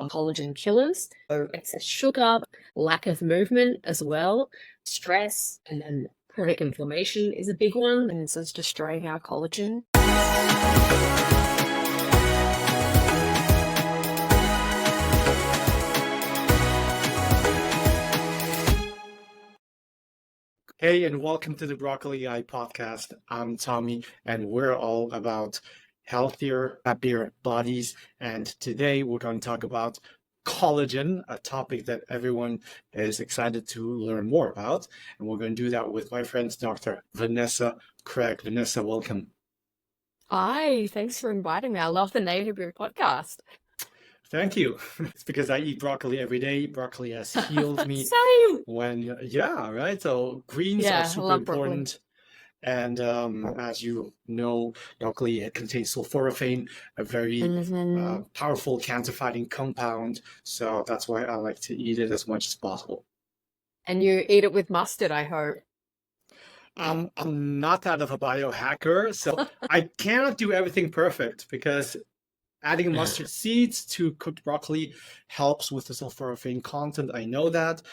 collagen killers. So excess sugar, lack of movement as well, stress, and then chronic inflammation is a big one, and so it's destroying our collagen. Hey, and welcome to the Broccoli Eye podcast. I'm Tommy, and we're all about healthier, happier bodies. And today we're going to talk about collagen, a topic that everyone is excited to learn more about. And we're going to do that with my friend, Dr. Vanessa Craig. Vanessa, welcome. Hi, thanks for inviting me. I love the name of your podcast. Thank you. It's because I eat broccoli every day. Broccoli has healed me Same. yeah, right. So greens are Yeah, I super love broccoli. important. And as you know, broccoli it contains sulforaphane, a very powerful cancer-fighting compound. So that's why I like to eat it as much as possible. And you eat it with mustard, I hope. I'm not that of a biohacker, so I cannot do everything perfect because adding mustard seeds to cooked broccoli helps with the sulforaphane content. I know that,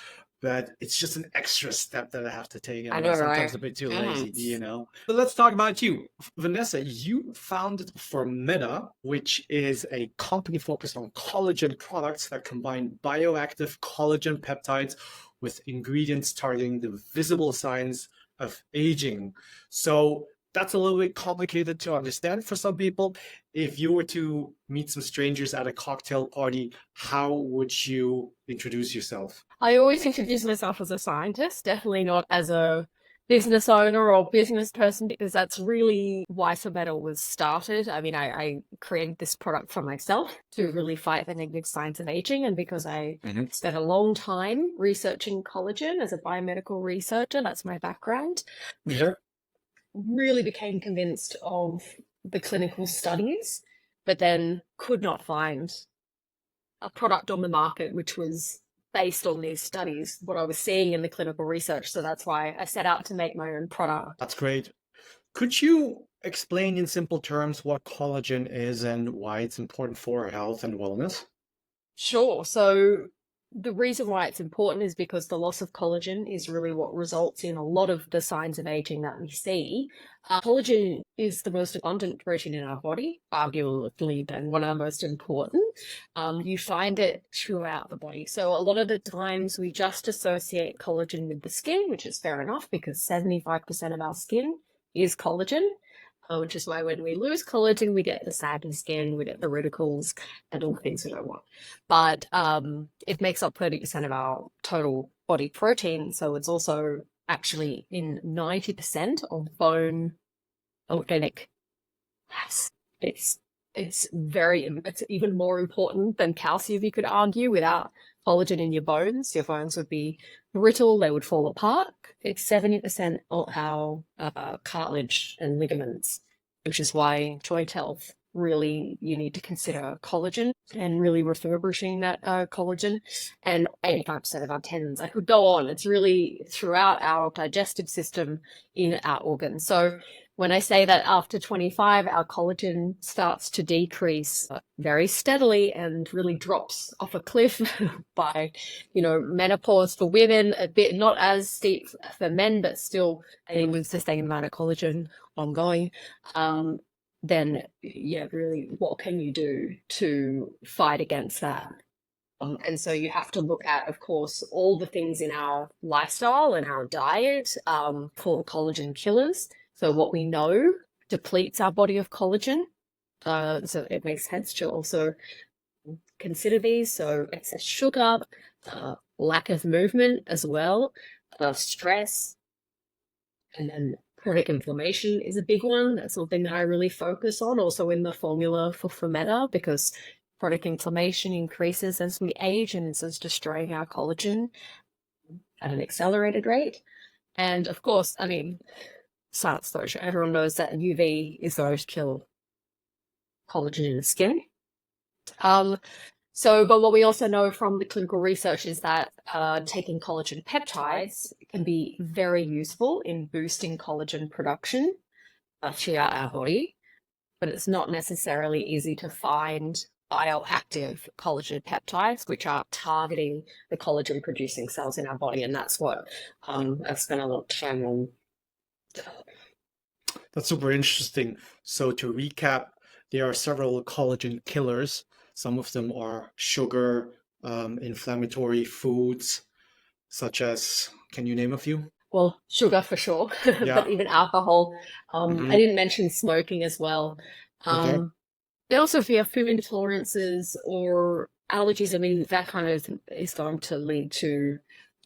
but it's just an extra step that I have to take, and I I'm know, sometimes right? a bit too lazy, you know? But let's talk about you. Vanessa, you founded Formetta, which is a company focused on collagen products that combine bioactive collagen peptides with ingredients targeting the visible signs of aging. So that's a little bit complicated to understand for some people. If you were to meet some strangers at a cocktail party, how would you introduce yourself? I always introduce myself as a scientist, definitely not as a business owner or business person, because that's really why Formetta was started. I mean, I created this product for myself to really fight the negative signs of aging, and because I spent a long time researching collagen as a biomedical researcher, that's my background. Yeah. Really became convinced of the clinical studies, but then could not find a product on the market which was based on these studies, what I was seeing in the clinical research. So that's why I set out to make my own product. That's great. Could you explain in simple terms what collagen is and why it's important for our health and wellness? Sure. So the reason why it's important is because the loss of collagen is really what results in a lot of the signs of aging that we see. Collagen is the most abundant protein in our body, arguably then one of the most important. You find it throughout the body. So a lot of the times we just associate collagen with the skin, which is fair enough because 75% of our skin is collagen. Which is why when we lose collagen, we get the saggy skin, we get the ridicles, and all the things we don't want. But it makes up 30% of our total body protein, so it's also actually in 90% of bone organic mass. It's even more important than calcium, you could argue. Without collagen in your bones would be brittle, they would fall apart. It's 70% of our cartilage and ligaments, which is why joint health, really, you need to consider collagen and really refurbishing that collagen, and 85% of our tendons. I could go on. It's really throughout our digestive system in our organs. So when I say that after 25, our collagen starts to decrease very steadily and really drops off a cliff by, menopause for women, a bit not as steep for men, but still with the same amount of collagen ongoing, then, really, what can you do to fight against that? And so you have to look at, of course, all the things in our lifestyle and our diet for collagen killers. So what we know depletes our body of collagen. So it makes sense to also consider these. So excess sugar, lack of movement as well, stress, and then chronic inflammation is a big one. That's something that I really focus on also in the formula for Formetta, because chronic inflammation increases as we age and is destroying our collagen at an accelerated rate. And of course, science exposure. Everyone knows that UV is going to kill collagen in the skin. But what we also know from the clinical research is that taking collagen peptides can be very useful in boosting collagen production throughout our body, but it's not necessarily easy to find bioactive collagen peptides, which are targeting the collagen producing cells in our body. And that's what I've spent a lot of time on. That's super interesting. So to recap, there are several collagen killers. Some of them are sugar, inflammatory foods, such as, can you name a few? Well, sugar for sure, Yeah. but even alcohol. I Hmm. didn't mention smoking as well. Okay. They also, if you have food intolerances or allergies, I mean, that kind of is going to lead to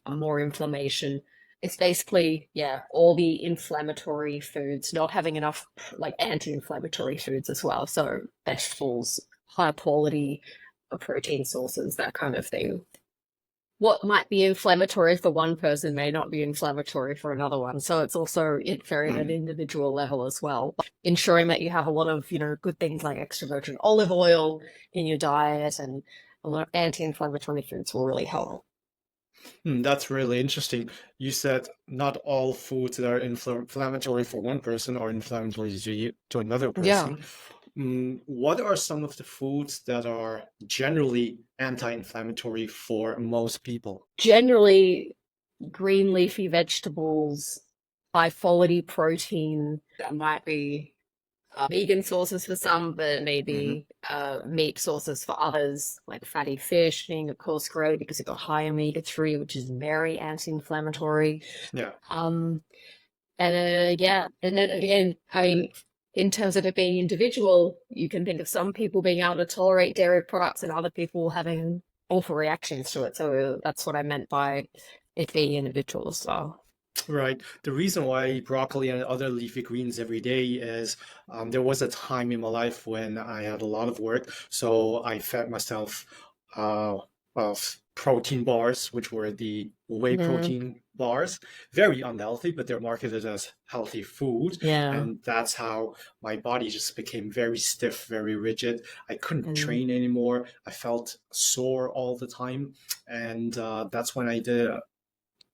more inflammation. It's basically, yeah, all the inflammatory foods, not having enough like anti-inflammatory foods as well. So vegetables, high quality protein sources, that kind of thing. What might be inflammatory for one person may not be inflammatory for another one. So it's also very at an individual level as well. But ensuring that you have a lot of, good things like extra virgin olive oil in your diet and a lot of anti-inflammatory foods will really help. That's really interesting. You said not all foods that are inflammatory for one person are inflammatory to another Yeah. person. What are some of the foods that are generally anti-inflammatory for most people? Generally, green leafy vegetables, high quality protein that might be vegan sources for some, but Hmm. maybe meat sources for others, like fatty fish being, of course, great because it's got high omega-3, which is very anti-inflammatory. Yeah. Um, and yeah, and then again, in terms of it being individual, you can think of some people being able to tolerate dairy products and other people having awful reactions to it. So that's what I meant by it being individual as well. Right. The reason why I eat broccoli and other leafy greens every day is there was a time in my life when I had a lot of work, so I fed myself of protein bars, which were the whey Mm, protein bars. Very unhealthy, but they're marketed as healthy food, yeah. and that's how my body just became very stiff, very rigid. I couldn't And train anymore. I felt sore all the time, and that's when I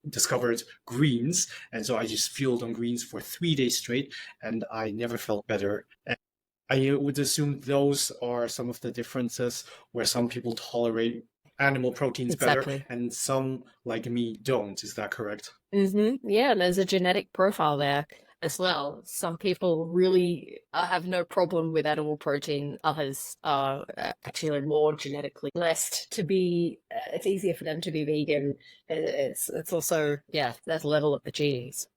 discovered greens, and so I just fueled on greens for 3 days straight, and I never felt better. And I would assume those are some of the differences where some people tolerate animal proteins better exactly. and some, like me, don't. Is that correct? Yeah, and there's a genetic profile there as well. Some people really have no problem with animal protein. Others are actually more genetically blessed to be. It's easier for them to be vegan. It's also yeah, that level of the genes.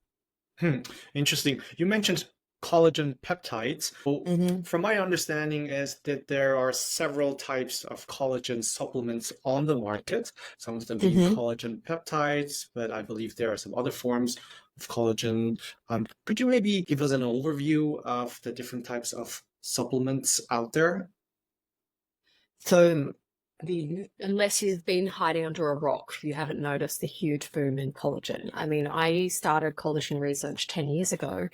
Hmm, interesting. You mentioned collagen peptides. Well, Hmm. from my understanding is that there are several types of collagen supplements on the market, some of them being Hmm. collagen peptides, but I believe there are some other forms of collagen. Could you maybe give us an overview of the different types of supplements out there? So, unless you've been hiding under a rock, you haven't noticed the huge boom in collagen. I mean, I started collagen research 10 years ago,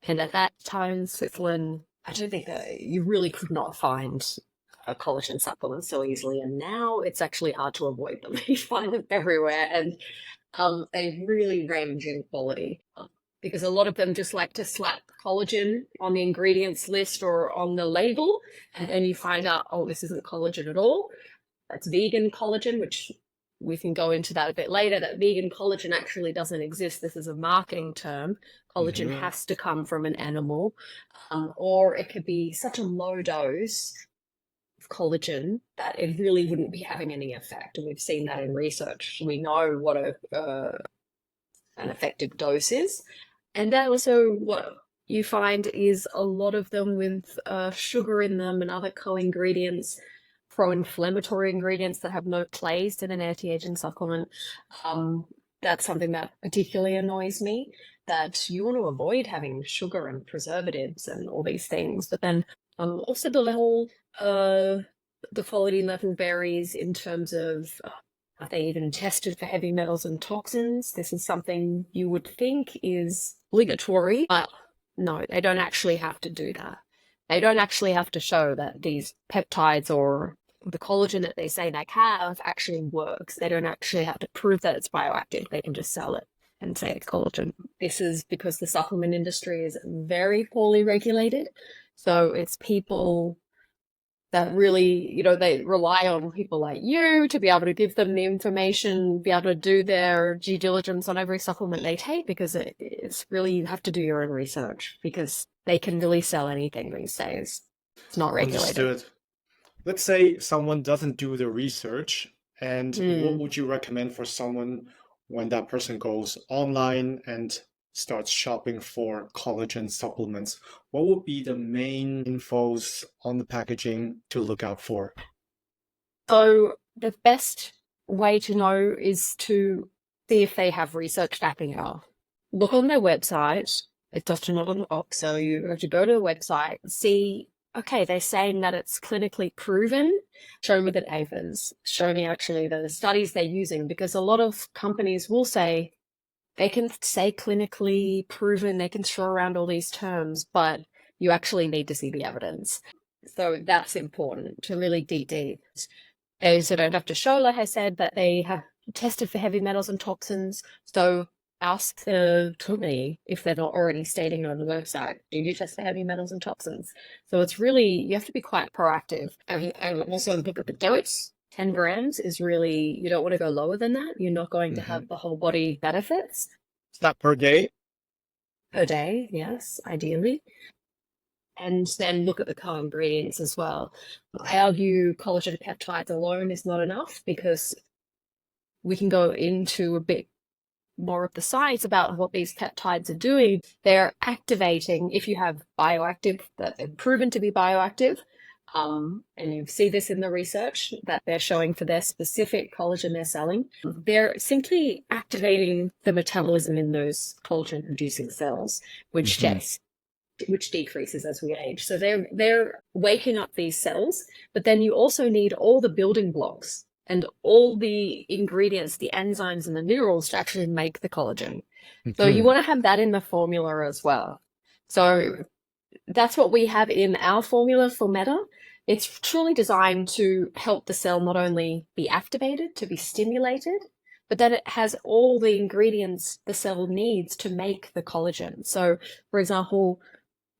and at that time, Switzerland, I don't think that you really could not find a collagen supplement so easily. And now it's actually hard to avoid them. You find them everywhere, and they really range in quality. Because a lot of them just like to slap collagen on the ingredients list or on the label, and then you find out, oh, this isn't collagen at all. That's vegan collagen, which we can go into that a bit later. That vegan collagen actually doesn't exist. This is a marketing term. Collagen Hmm. has to come from an animal, or it could be such a low dose of collagen that it really wouldn't be having any effect. And we've seen that in research. We know what an effective dose is. And that also what you find is a lot of them with sugar in them and other co-ingredients, pro-inflammatory ingredients that have no place in an anti-aging supplement. Um, that's something that particularly annoys me, that you want to avoid having sugar and preservatives and all these things. But then also uh, the quality level varies in terms of are they even tested for heavy metals and toxins? This is something you would think is obligatory, but no, they don't actually have to do that. They don't actually have to show that these peptides or the collagen that they say they have actually works. They don't actually have to prove that it's bioactive. They can just sell it and say it's collagen. This is because the supplement industry is very poorly regulated. So it's people that really, they rely on people like you to be able to give them the information, be able to do their due diligence on every supplement they take, because it's really, you have to do your own research because they can really sell anything these days. It's not regulated. Understood. Let's say someone doesn't do the research, and what Mm. would you recommend for someone when that person goes online and starts shopping for collagen supplements? What would be the main infos on the packaging to look out for? So the best way to know is to see if they have research backing it up. Look on their website. It's often not on the box, so you have to go to the website, see, okay, they're saying that it's clinically proven. Show me the papers. Show me actually the studies they're using, because a lot of companies will say they can say clinically proven, they can throw around all these terms, but you actually need to see the evidence. So that's important to really deep. They also don't have to show, like I said, that they have tested for heavy metals and toxins. So ask the company if they're not already stating on the website, do you test for heavy metals and toxins? So it's really, you have to be quite proactive. And also look at the dose. 10 grams is really, you don't want to go lower than that. You're not going to have the whole body benefits. Is that per day? Per day, yes, ideally. And then look at the co-ingredients as well. I argue collagen peptides alone is not enough, because we can go into a bit more of the science about what these peptides are doing. They're activating, if you have bioactive, that they're proven to be bioactive, and you see this in the research that they're showing for their specific collagen they're selling, they're simply activating the metabolism in those collagen-producing cells, which decreases as we age. So they're waking up these cells, but then you also need all the building blocks and all the ingredients, the enzymes and the minerals to actually make the collagen. So you want to have that in the formula as well. So that's what we have in our formula for Meta. It's truly designed to help the cell not only be activated, to be stimulated, but then it has all the ingredients the cell needs to make the collagen. So, for example,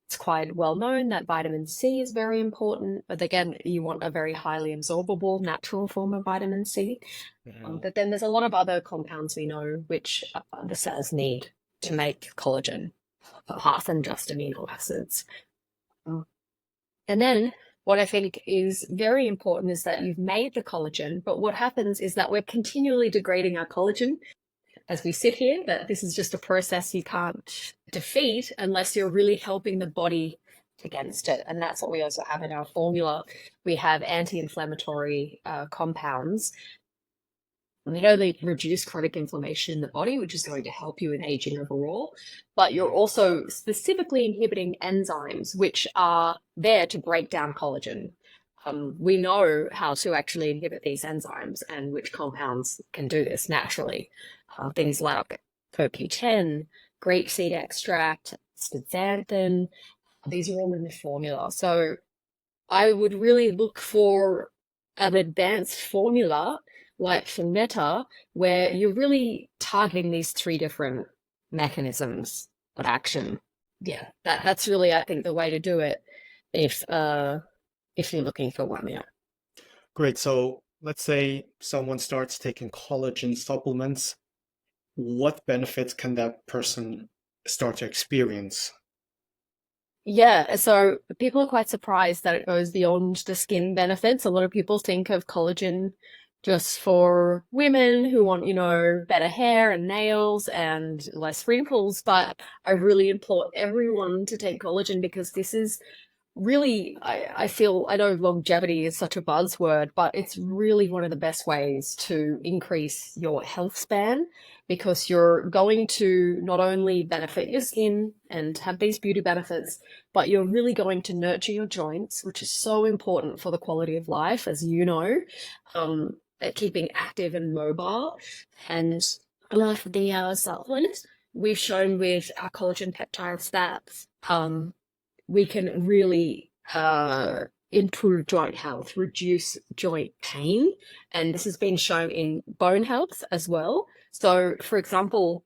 it's quite well known that vitamin C is very important, but again, you want a very highly absorbable natural form of vitamin C. But then there's a lot of other compounds we know which the cells need to make collagen, apart from just amino acids. And then what I think is very important is that you've made the collagen, but what happens is that we're continually degrading our collagen as we sit here, that this is just a process you can't defeat unless you're really helping the body against it. And that's what we also have in our formula. We have anti-inflammatory compounds. They not only reduce chronic inflammation in the body, which is going to help you in aging overall, but you're also specifically inhibiting enzymes, which are there to break down collagen. We know how to actually inhibit these enzymes and which compounds can do this naturally. Things like CoQ10, grapeseed extract, zeaxanthin, these are all in the formula. So I would really look for an advanced formula like Formetta, where you're really targeting these 3 different mechanisms of action. Yeah, that's really, I think, the way to do it if you're looking for one. Yeah. Great. So let's say someone starts taking collagen supplements. What benefits can that person start to experience? Yeah, so people are quite surprised that it goes beyond the skin benefits. A lot of people think of collagen just for women who want, better hair and nails and less wrinkles, but I really implore everyone to take collagen, because this is really, I feel, I know longevity is such a buzzword, but it's really one of the best ways to increase your health span, because you're going to not only benefit your skin and have these beauty benefits, but you're really going to nurture your joints, which is so important for the quality of life, as you know, at keeping active and mobile. And a lot of the supplements we've shown with our collagen peptides that we can really improve joint health, reduce joint pain, and this has been shown in bone health as well. So, for example,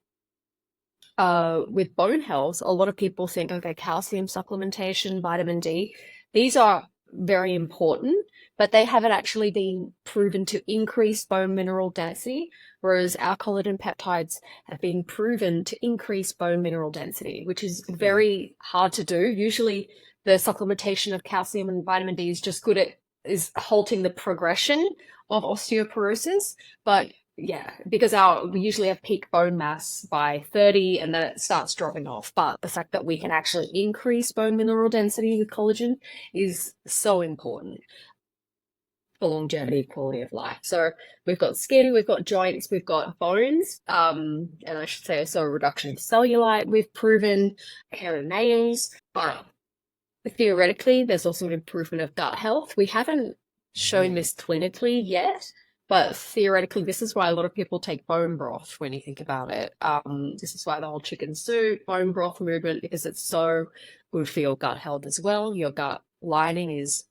with bone health, a lot of people think, okay, calcium supplementation, vitamin D, these are very important, but they haven't actually been proven to increase bone mineral density, whereas our collagen peptides have been proven to increase bone mineral density, which is very hard to do. Usually the supplementation of calcium and vitamin D is just good at is halting the progression of osteoporosis, but yeah, because we usually have peak bone mass by 30 and then it starts dropping off. But the fact that we can actually increase bone mineral density with collagen is so important for longevity, quality of life. So we've got skin, we've got joints, we've got bones, and I should say also a reduction in cellulite. We've proven hair and nails, but theoretically, there's also an improvement of gut health. We haven't shown this clinically yet, but theoretically, this is why a lot of people take bone broth when you think about it. This is why the whole chicken soup, bone broth movement, because it's so good for your gut health as well. Your gut lining is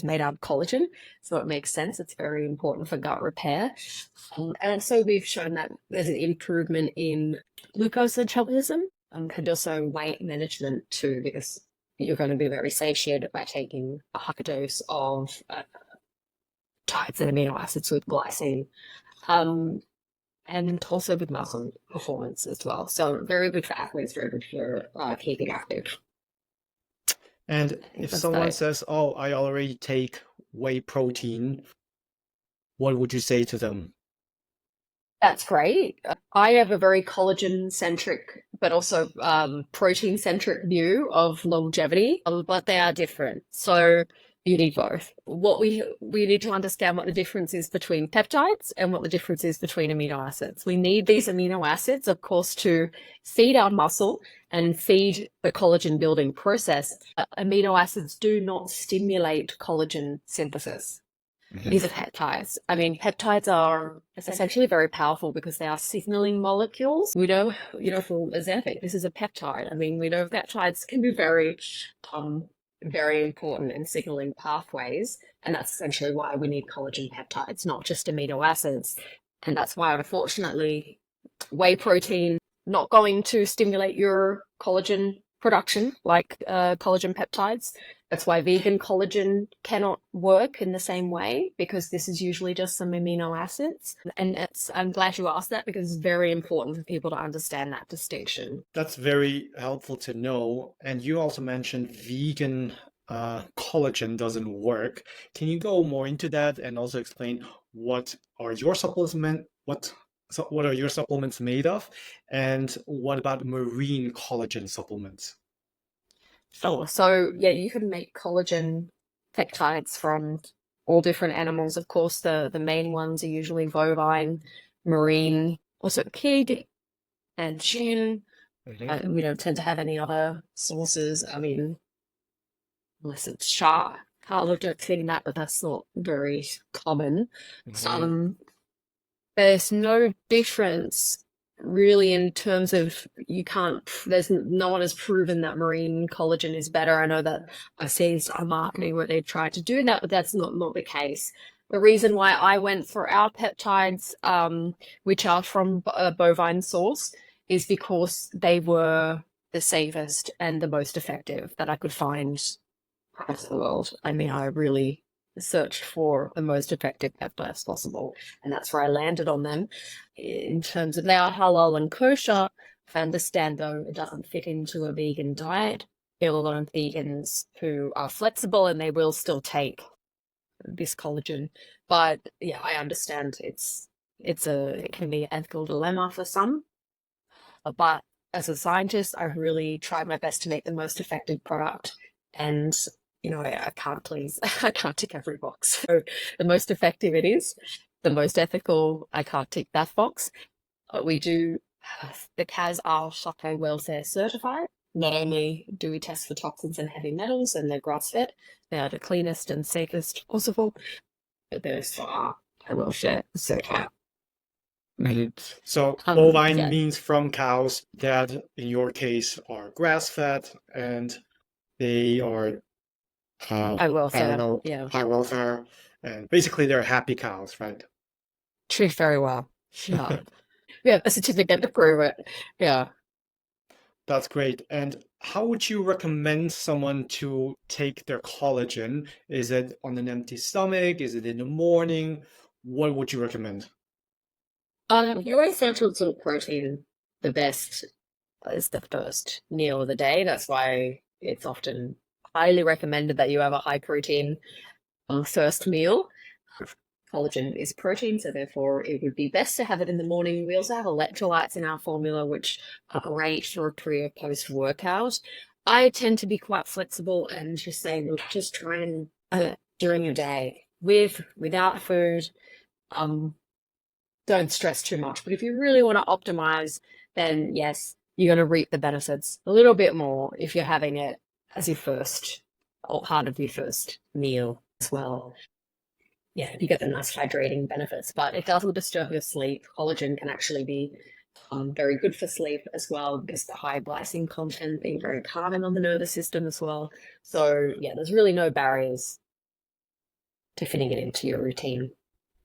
made out of collagen, so it makes sense. It's very important for gut repair. And so we've shown that there's an improvement in glucose metabolism and also weight management too, because you're going to be very satiated by taking a high dose of types of amino acids with glycine, and also with muscle performance as well. So very good for athletes, very good for keeping active. And if someone says, "Oh, I already take whey protein," what would you say to them? That's great. I have a very collagen-centric, but also protein-centric view of longevity, but they are different. So you need both. What we need to understand what the difference is between peptides and what the difference is between amino acids. We need these amino acids, of course, to feed our muscle and feed the collagen building process. Amino acids do not stimulate collagen synthesis. These are peptides. I mean, peptides are essentially very powerful because they are signaling molecules. We know, for Ozempic, this is a peptide. I mean, we know peptides can be very, very important in signaling pathways. And that's essentially why we need collagen peptides, not just amino acids. And that's why, unfortunately, whey protein not going to stimulate your collagen production like collagen peptides. That's why vegan collagen cannot work in the same way, because this is usually just some amino acids. And I'm glad you asked that, because it's very important for people to understand that distinction. That's very helpful to know. And you also mentioned vegan collagen doesn't work. Can you go more into that and also explain what are your supplements made of, and what about marine collagen supplements? Sure. So yeah, you can make collagen peptides from all different animals. Of course, the main ones are usually bovine, marine, also pig and chicken. We don't tend to have any other sources. I mean, unless it's shark. I've looked at seeing that, but that's not very common. There's no difference really in terms of no one has proven that marine collagen is better. I know that I've seen some marketing where they tried to do that, but that's not the case. The reason why I went for our peptides, which are from a bovine source, is because they were the safest and the most effective that I could find across the world. I mean, I really searched for the most effective peptides possible, and that's where I landed on them. In terms of they are halal and kosher, I understand though it doesn't fit into a vegan diet. There are a lot of vegans who are flexible and they will still take this collagen, but yeah, I understand it can be an ethical dilemma for some, but as a scientist, I really try my best to make the most effective product. And I can't tick every box. So the most effective it is, the most ethical, I can't tick that box. But we do, the cows are Shopko welfare certified. Not only do we test for toxins and heavy metals, and they're grass-fed, they are the cleanest and safest possible, but they're welfare certified. So bovine means from cows that in your case are grass-fed, and they are high welfare, and basically they're happy cows, right? Treat very well. Yeah. We have a certificate to prove it. Yeah. That's great. And how would you recommend someone to take their collagen? Is it on an empty stomach? Is it in the morning? What would you recommend? Your essentials of protein, the best is the first meal of the day. That's why it's often highly recommended that you have a high protein first meal. Collagen is protein, so therefore it would be best to have it in the morning. We also have electrolytes in our formula, which are great for a pre or post workout. I tend to be quite flexible and just say, look, just try and during your day without food. Um, don't stress too much. But if you really want to optimize, then yes, you're going to reap the benefits a little bit more if you're having it as your first or part of your first meal as well. Yeah, you get the nice hydrating benefits, but it doesn't disturb your sleep. Collagen can actually be very good for sleep as well because the high glycine content being very calming on the nervous system as well. So yeah, there's really no barriers to fitting it into your routine.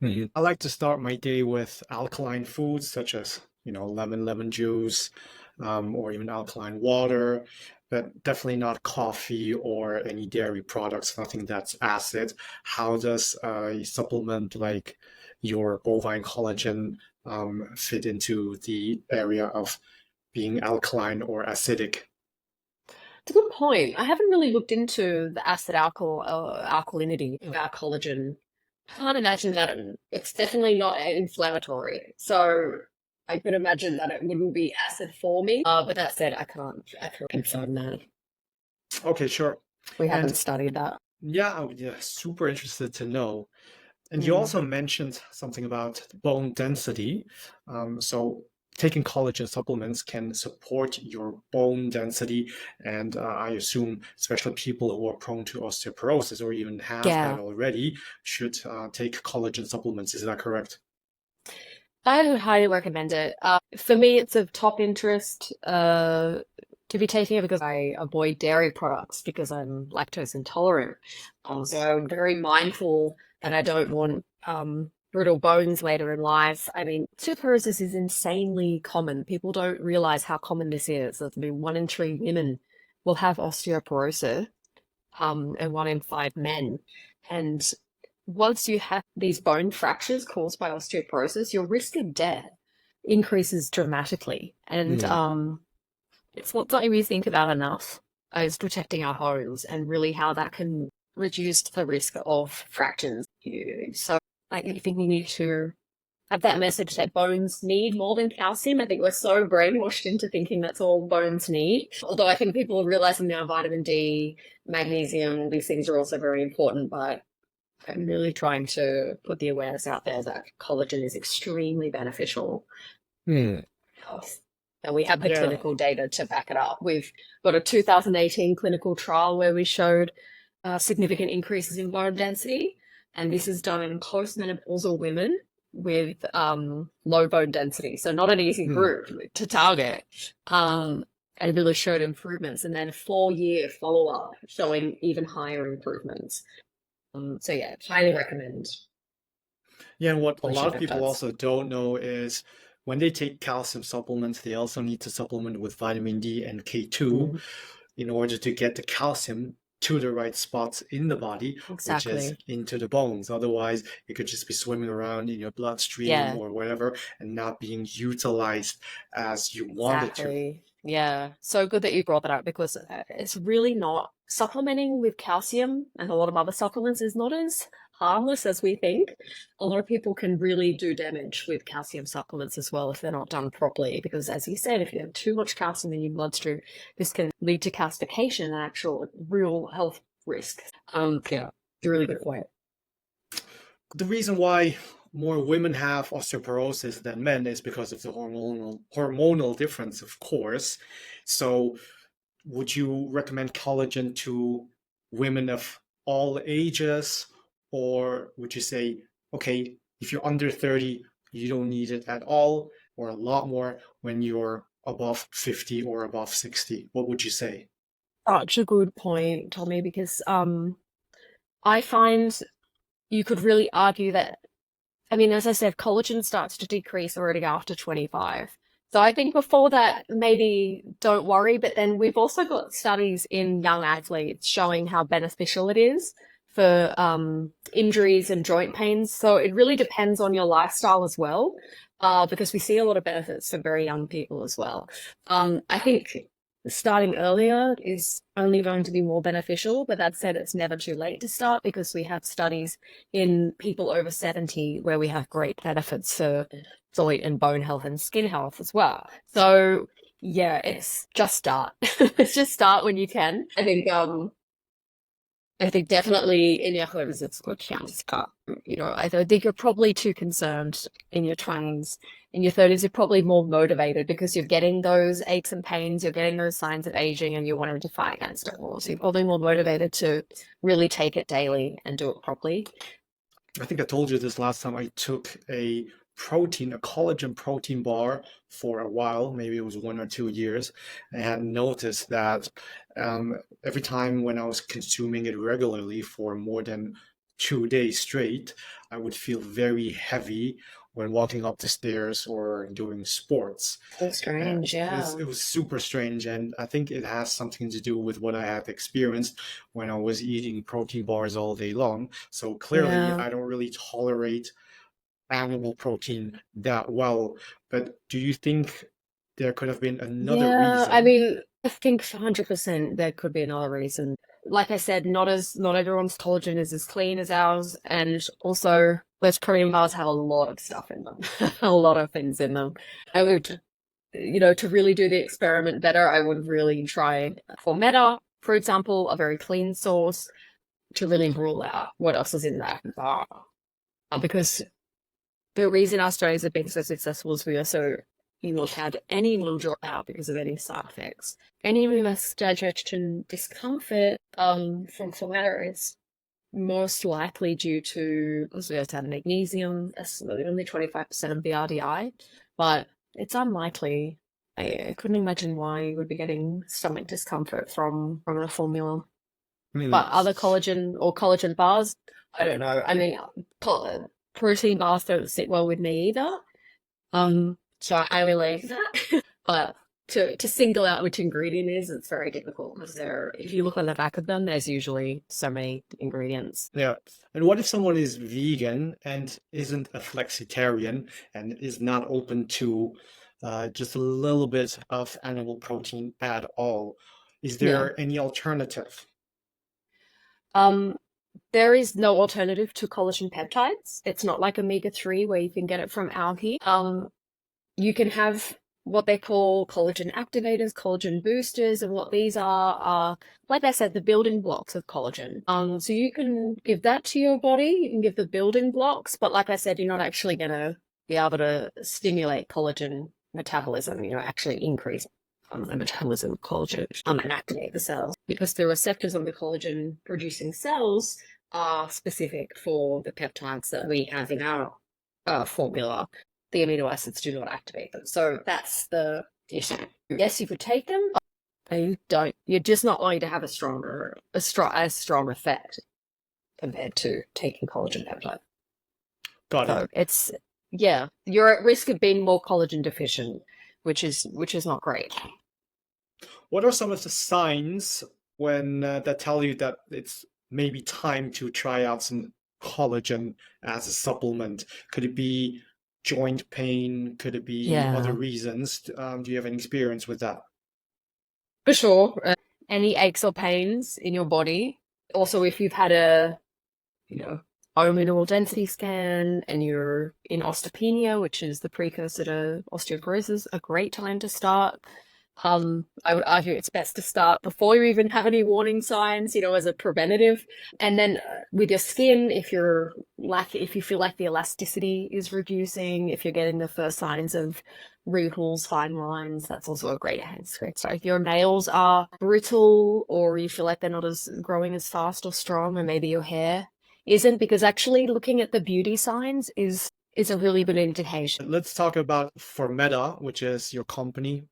I like to start my day with alkaline foods such as, lemon juice, or even alkaline water, but definitely not coffee or any dairy products, nothing that's acid. How does a supplement like your bovine collagen fit into the area of being alkaline or acidic? It's a good point. I haven't really looked into the acid alkalinity of our collagen. I can't imagine that it's definitely not inflammatory. So I could imagine that it wouldn't be acid forming. But that said, I can't confirm that. Okay, sure. We And haven't studied that. yeah, super interested to know. And you Mm. also mentioned something about bone density. So taking collagen supplements can support your bone density. And I assume, especially people who are prone to osteoporosis or even have that Yeah, already, should take collagen supplements. Is that correct? I would highly recommend it. For me, it's of top interest to be taking it because I avoid dairy products because I'm lactose intolerant. So I'm very mindful that I don't want brittle bones later in life. I mean, osteoporosis is insanely common. People don't realize how common this is. I mean, 1 in 3 women will have osteoporosis, and 1 in 5 men. And once you have these bone fractures caused by osteoporosis, your risk of death increases dramatically. And Hmm. it's not something we think about enough is protecting our bones and really how that can reduce the risk of fractures. So I think we need to have that message that bones need more than calcium. I think we're so brainwashed into thinking that's all bones need. Although I think people are realizing now vitamin D, magnesium, all these things are also very important, but I'm really trying to put the awareness out there that collagen is extremely beneficial. Hmm. And we have the Yeah. clinical data to back it up. We've got a 2018 clinical trial where we showed significant increases in bone density. And this is done in postmenopausal women with low bone density. So not an easy Hmm. group to target. And really showed improvements. And then 4-year follow-up showing even higher improvements. So yeah, highly recommend Yeah, and what a lot collagen of people peptides. also don't know is when they take calcium supplements, they also need to supplement with vitamin D and K2 Mm, in order to get the calcium to the right spots in the body, which is exactly. into the bones. Otherwise, it could just be swimming around in your bloodstream Yeah, or whatever and not being utilized as you want it to. exactly. Yeah. So good that you brought that up because it's really not supplementing with calcium and a lot of other supplements is not as harmless as we think. A lot of people can really do damage with calcium supplements as well if they're not done properly. Because as you said, if you have too much calcium in your bloodstream, this can lead to calcification and actual real health risks. Yeah, it's a really good point. The reason why more women have osteoporosis than men is because of the hormonal difference, of course. So would you recommend collagen to women of all ages, or would you say, okay, if you're under 30, you don't need it at all, or a lot more when you're above 50 or above 60? What would you say? Such a good point, Tommy, because I find you could really argue that, I mean, as I said, collagen starts to decrease already after 25. So I think before that, maybe don't worry. But then we've also got studies in young athletes showing how beneficial it is for injuries and joint pains. So it really depends on your lifestyle as well, because we see a lot of benefits for very young people as well. I think starting earlier is only going to be more beneficial, but that said, it's never too late to start because we have studies in people over 70 where we have great benefits for joint and bone health and skin health as well. So yeah, it's just start. It's just start when you can. I think definitely in your homes it's a good chance to start. I think you're probably too concerned in your 20s. In your 30s, you're probably more motivated because you're getting those aches and pains, you're getting those signs of aging, and you're wanting to fight against it more. So you're probably more motivated to really take it daily and do it properly. I think I told you this last time. I took a collagen protein bar for a while, maybe it was 1 or 2 years, and noticed that every time when I was consuming it regularly for more than 2 days straight, I would feel very heavy when walking up the stairs or doing sports. So strange, yeah. It was super strange, and I think it has something to do with what I have experienced when I was eating protein bars all day long. So clearly, Yeah. I don't really tolerate animal protein that well. But do you think there could have been another Yeah, I reason? mean, I think 100% there could be another reason. Like I said, not everyone's collagen is as clean as ours, and also those protein bars have a lot of stuff in them, a lot of things in them. I would, to really do the experiment better, I would really try Formetta, for example, a very clean source, to really rule out what else is in that bar. Because the reason our studies have been so successful is we are so you will have any will drop out because of any side effects. Any less digestion discomfort from Formetta is most likely due to osmotic magnesium. That's only 25% of the RDI, but it's unlikely. I couldn't imagine why you would be getting stomach discomfort from the formula. I mean, But other collagen or collagen bars, I don't know. I mean, protein bars don't sit well with me either. So I relate that. But to single out which ingredient is, it's very difficult because if you look on the back of them, there's usually so many ingredients. yeah. And what if someone is vegan and isn't a flexitarian and is not open to just a little bit of animal protein at all? Is Yeah. there any alternative? Um, there is no alternative to collagen peptides. It's not like omega-3 where you can get it from algae. You can have what they call collagen activators, collagen boosters, and what these are, like I said, the building blocks of collagen. So you can give that to your body, you can give the building blocks, but like I said, you're not actually going to be able to stimulate collagen metabolism, actually increase the metabolism of collagen and activate the cells because the receptors on the collagen producing cells are specific for the peptides that we have in our formula. The amino acids do not activate them. So that's the issue. Yes, you could take them, but you don't. You're just not going to have as strong effect compared to taking collagen peptide. Got it. So yeah, you're at risk of being more collagen deficient, which is not great. What are some of the signs when that tell you that it's maybe time to try out some collagen as a supplement? Could it be joint pain? Could it be other Yeah, reasons? Do you have any experience with that? for sure. Any aches or pains in your body. Also, if you've had a bone mineral density scan and you're in osteopenia, which is the precursor to osteoporosis, a great time to start. I would argue it's best to start before you even have any warning signs, as a preventative. And then with your skin, if you feel like the elasticity is reducing, if you're getting the first signs of wrinkles, fine lines, that's also a great hand scrape. So if your nails are brittle or you feel like they're not as growing as fast or strong, or maybe your hair isn't, because actually looking at the beauty signs is a really good indication. Let's talk about Formetta, which is your company.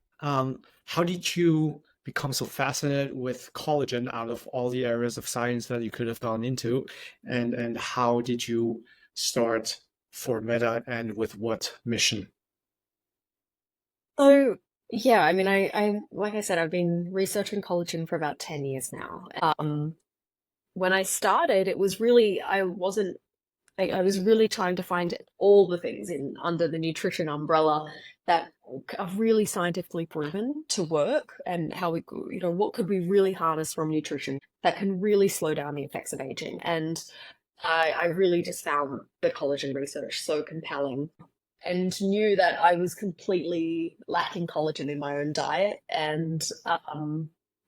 How did you become so fascinated with collagen out of all the areas of science that you could have gone into? And how did you start Formetta and with what mission? So yeah, I mean, I like I said, I've been researching collagen for about 10 years now. When I started, it was really I wasn't I was really trying to find all the things in under the nutrition umbrella that are really scientifically proven to work, and how we, what could we really harness from nutrition that can really slow down the effects of aging. And I really just found the collagen research so compelling, and knew that I was completely lacking collagen in my own diet, and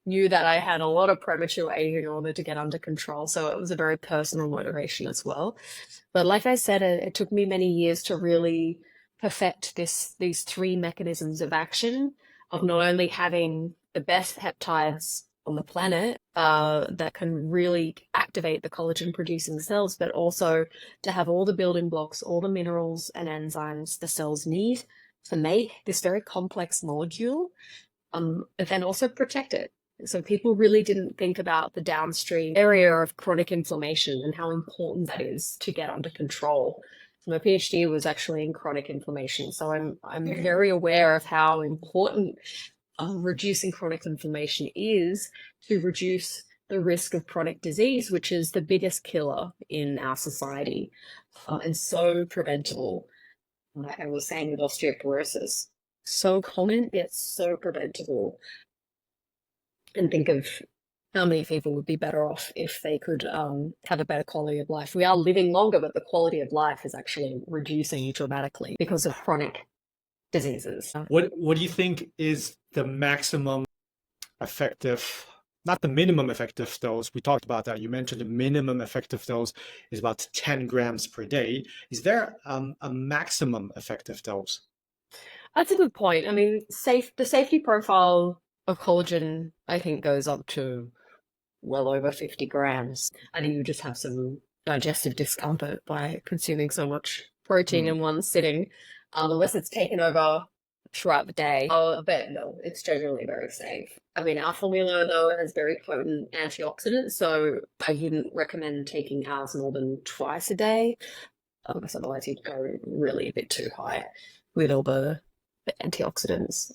knew that I had a lot of premature aging in order to get under control. So it was a very personal motivation as well. But like I said, it took me many years to really perfect these three mechanisms of action of not only having the best peptides on the planet that can really activate the collagen producing cells, but also to have all the building blocks, all the minerals and enzymes the cells need to make this very complex molecule, but then also protect it. So people really didn't think about the downstream area of chronic inflammation and how important that is to get under control. So my PhD was actually in chronic inflammation, so I'm very aware of how important reducing chronic inflammation is to reduce the risk of chronic disease, which is the biggest killer in our society, and so preventable. Like I was saying with osteoporosis, so common yet so preventable. And think of how many people would be better off if they could have a better quality of life. We are living longer, but the quality of life is actually reducing dramatically because of chronic diseases. What do you think is the maximum effective, not the minimum effective dose? We talked about that. You mentioned the minimum effective dose is about 10 grams per day. Is there a maximum effective dose? That's a good point. I mean, the safety profile of collagen, I think, goes up to well over 50 grams. I think you just have some digestive discomfort by consuming so much protein Hmm. in one sitting, unless it's taken over throughout the day. But no, it's generally very safe. I mean, our formula, though, has very potent antioxidants, so I wouldn't recommend taking ours more than twice a day, because otherwise you'd go really a bit too high with all the antioxidants,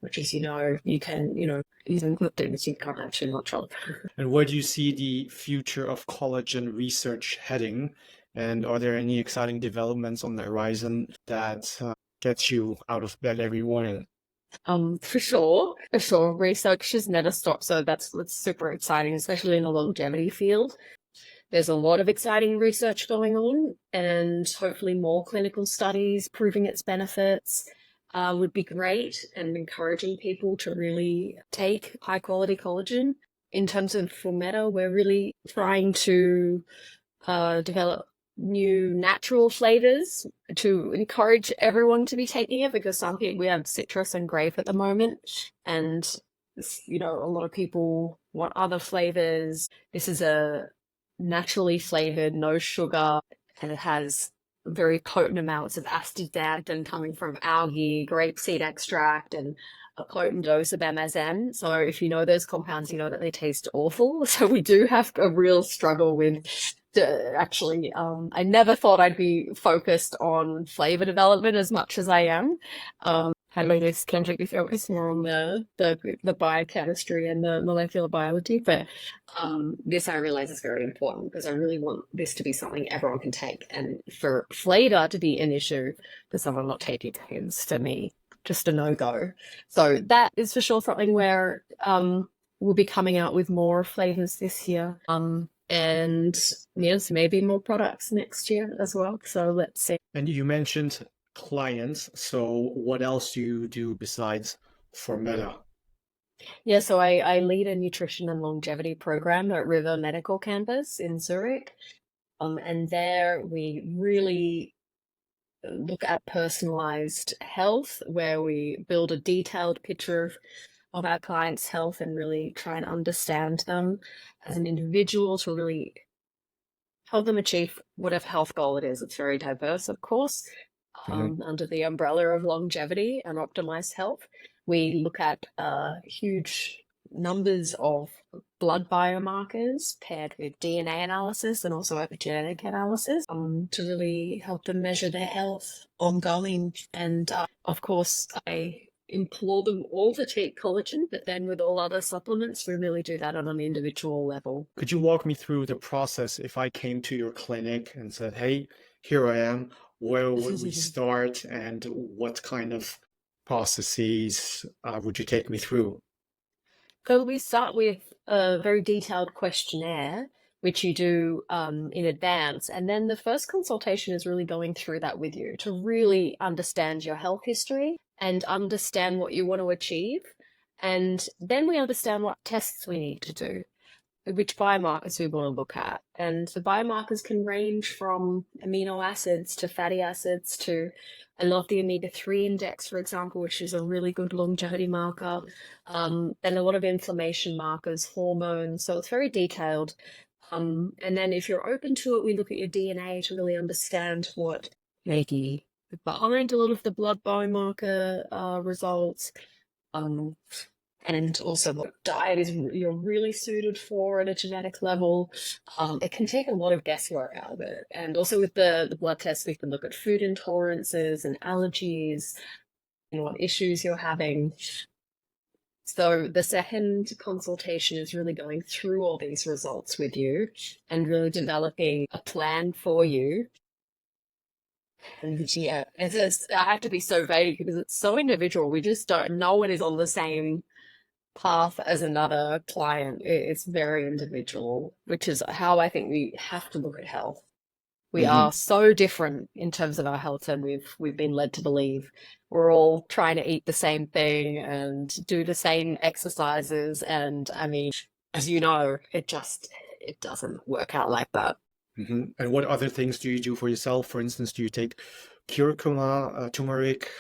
which is, using gluten, you can't actually not trouble. And where do you see the future of collagen research heading? And are there any exciting developments on the horizon that gets you out of bed every morning? For sure, for sure. Research has never stopped, so that's super exciting, especially in the longevity field. There's a lot of exciting research going on, and hopefully more clinical studies proving its benefits would be great, and encouraging people to really take high quality collagen. In terms of Formetta, we're really trying to develop new natural flavors to encourage everyone to be taking it, because some people, we have citrus and grape at the moment, and a lot of people want other flavors. This is a naturally flavored, no sugar, and it has very potent amounts of astaxanthin coming from algae, grapeseed extract, and a potent dose of MSM. So if you know those compounds, you know that they taste awful. So we do have a real struggle with actually, I never thought I'd be focused on flavor development as much as I am. Had my this completely focused more on the biochemistry and the molecular biology, but this I realize is very important, because I really want this to be something everyone can take, and for flavor to be an issue for someone not taking it is, for me, just a no-go. So that is for sure something where we'll be coming out with more flavors this year. And yes, maybe more products next year as well. So let's see. And you mentioned clients. So what else do you do besides Formetta? Yeah, so I lead a nutrition and longevity program at River Medical Campus in Zurich. And there we really look at personalized health, where we build a detailed picture of our clients' health and really try and understand them as an individual to really help them achieve whatever health goal it is. It's very diverse, of course, under the umbrella of longevity and optimized health. We look at huge numbers of blood biomarkers paired with DNA analysis and also epigenetic analysis to really help them measure their health ongoing. And of course, I implore them all to take collagen, but then with all other supplements, we really do that on an individual level. Could you walk me through the process if I came to your clinic and said, hey, here I am, where would we start and what kind of processes would you take me through? So we start with a very detailed questionnaire, which you do in advance. And then the first consultation is really going through that with you to really understand your health history and understand what you want to achieve. And then we understand what tests we need to do, which biomarkers we want to look at. And the biomarkers can range from amino acids to fatty acids to, I love the omega-3 index, for example, which is a really good longevity marker. Then a lot of inflammation markers, hormones. So it's very detailed. And then if you're open to it, we look at your DNA to really understand what maybe behind a lot of the blood biomarker results. And also what diet is you're really suited for at a genetic level. It can take a lot of guesswork out of it. And also with the blood tests, we can look at food intolerances and allergies and what issues you're having. So the second consultation is really going through all these results with you and really developing a plan for you. And yeah, I have to be so vague because it's so individual. We just don't, no one is on the same path as another client. It's very individual, which is how I think we have to look at health. We are so different in terms of our health, and we've been led to believe we're all trying to eat the same thing and do the same exercises. And I mean, as you know, it doesn't work out like that. And what other things do you do for yourself? For instance, do you take curcuma, turmeric,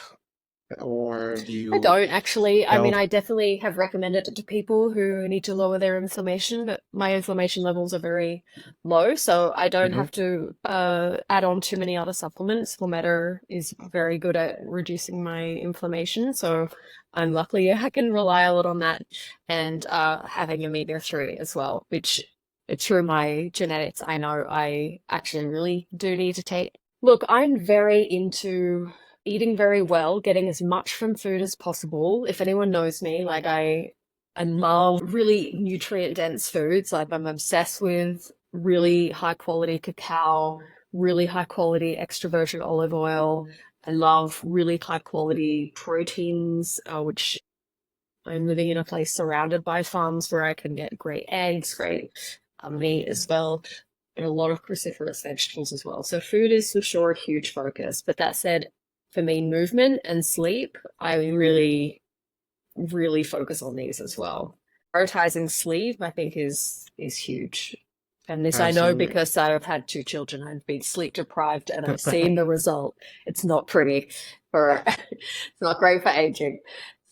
or do you? I don't actually. I mean, No. I definitely have recommended it to people who need to lower their inflammation, but my inflammation levels are very low, so I don't have to add on too many other supplements. Formetta is very good at reducing my inflammation, so I'm lucky I can rely a lot on that, and having omega-3 as well, which through my genetics, I know I actually really do need to take. Look, I'm very into eating very well, getting as much from food as possible. If anyone knows me, like I love really nutrient dense foods. Like I'm obsessed with really high quality cacao, really high quality extra virgin olive oil. I love really high quality proteins, which I'm living in a place surrounded by farms where I can get great eggs, great meat as well, and a lot of cruciferous vegetables as well. So food is for sure a huge focus. But that said, for me, movement and sleep, I really, really focus on these as well. Prioritizing sleep, I think, is huge. And this I know Absolutely. because I've had 2 children. I've been sleep deprived and I've seen the result. It's not pretty it's not great for aging.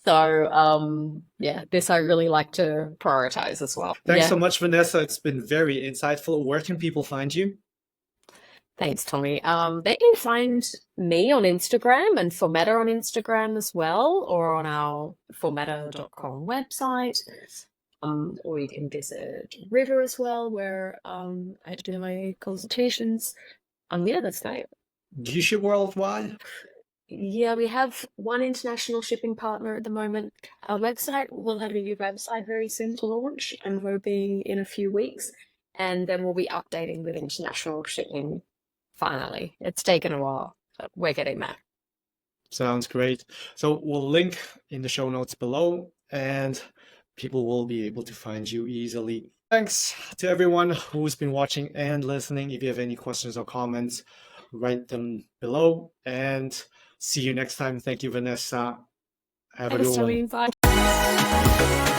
So, yeah, this I really like to prioritize as well. Thanks Yeah. so much, Vanessa. It's been very insightful. Where can people find you? Thanks, Tommy. They can find me on Instagram and Formetta on Instagram as well, or on our formetta.com website. Or you can visit River as well, where I do my consultations. Yeah, that's great. Do you ship worldwide? Yeah, we have one international shipping partner at the moment. Our website, we'll have a new website very soon to launch, and we'll be in a few weeks. And then we'll be updating with international shipping finally. It's taken a while, but we're getting there. Sounds great. So we'll link in the show notes below and people will be able to find you easily. Thanks to everyone who's been watching and listening. If you have any questions or comments, write them below and see you next time. Thank you, Vanessa. Have a good one. Bye.